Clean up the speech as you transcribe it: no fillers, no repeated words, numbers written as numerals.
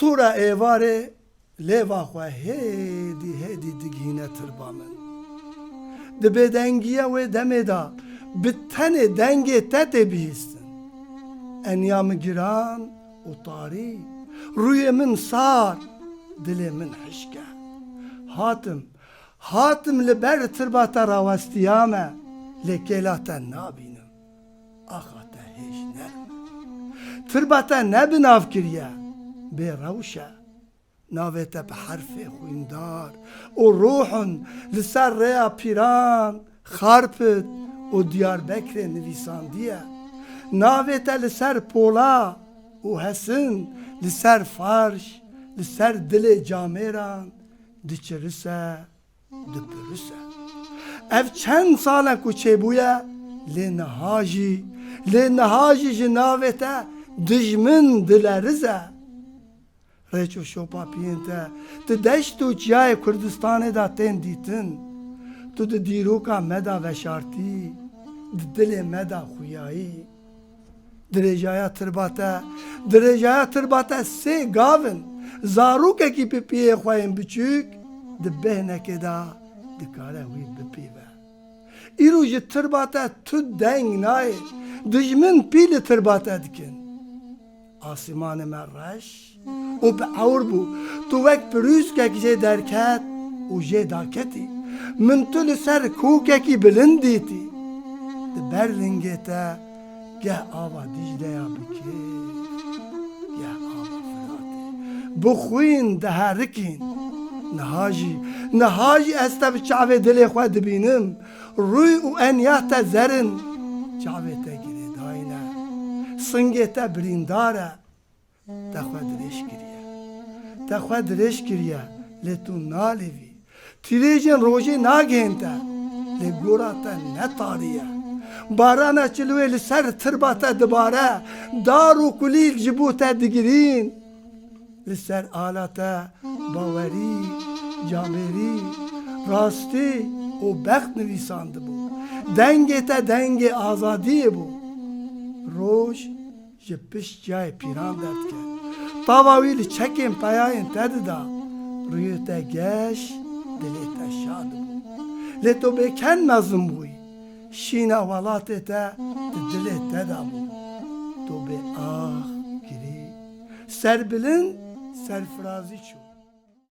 Sura evare leva xwe hêdî digîne tirba min. Di bêdengiya wê demê da bi tenê dengê te tê bihîstin. Enya min giran û tarî, rûyê min sar, dilê min hişk e. Hatim li ber tirba te rawestiya me, lê kêla te nabînim. Axa te hêj nerim. Tirba te ne bi nav kiriye, bê rewş e. Navê te bi herfê xwîndar û ruhun li ser rêya pîran, Xarpit û Diyarbekirê nivîsandiye. Navê te li ser pola û hesin, li ser farş, li ser dilê camêran, diçirise, dipirise. Ev çend salek û çêbûye, lê niha jî ji navê te dijmin dileriz e. Rêç û şopapiyên te di deşt û çiyayê Kurdistanê da tên dîtin. Tu di dîroka me da veşartî, di dilê me da xuyayî. Dirêjaya tirba te sê gavin, zarokekî pipiyê xwe yên biçûk, di bêhnekê da dikare wî bipîve. Îro ji tirba te tu deng nayê, dijmin pî li tirba te dikin. Asîmanê me reş û bi ewr bû, tu wek pirûskek jê derket û jê daketî. Min tu li ser kûkekî bilind dîtî. Di ber lingê te geh ava Dicleya bikêf, geh ava Firatê. Bi xwîn diherikîn. Niha jî ez te bi çavê dilê xwe dibînim. Rûy û enya te zerin, çavê te girêdayî ne. Singê te birîndar e, te xwe dirêj kiriye, lê tu nalêvî. Tirêjên rojê nagihên te, lê gora te netariye. Barana çilwê li ser tirba te dibare, dar û kulîl ji bo te digirîn. Li ser ala te bawerî, camêrî, rastî û bext nivîsandibû. Dengê te dengê azadiyê bû. Roj ji pişt ciyayê pîran derdike. Tava wî li çekên peyayên te dida. Rûyê te geş, dilê te şad bû. Lê tu bêken mezin bûyî. Şîna welatê te di dilê te da bû. Tu bê ax girî. Serbilind serfirazî çû.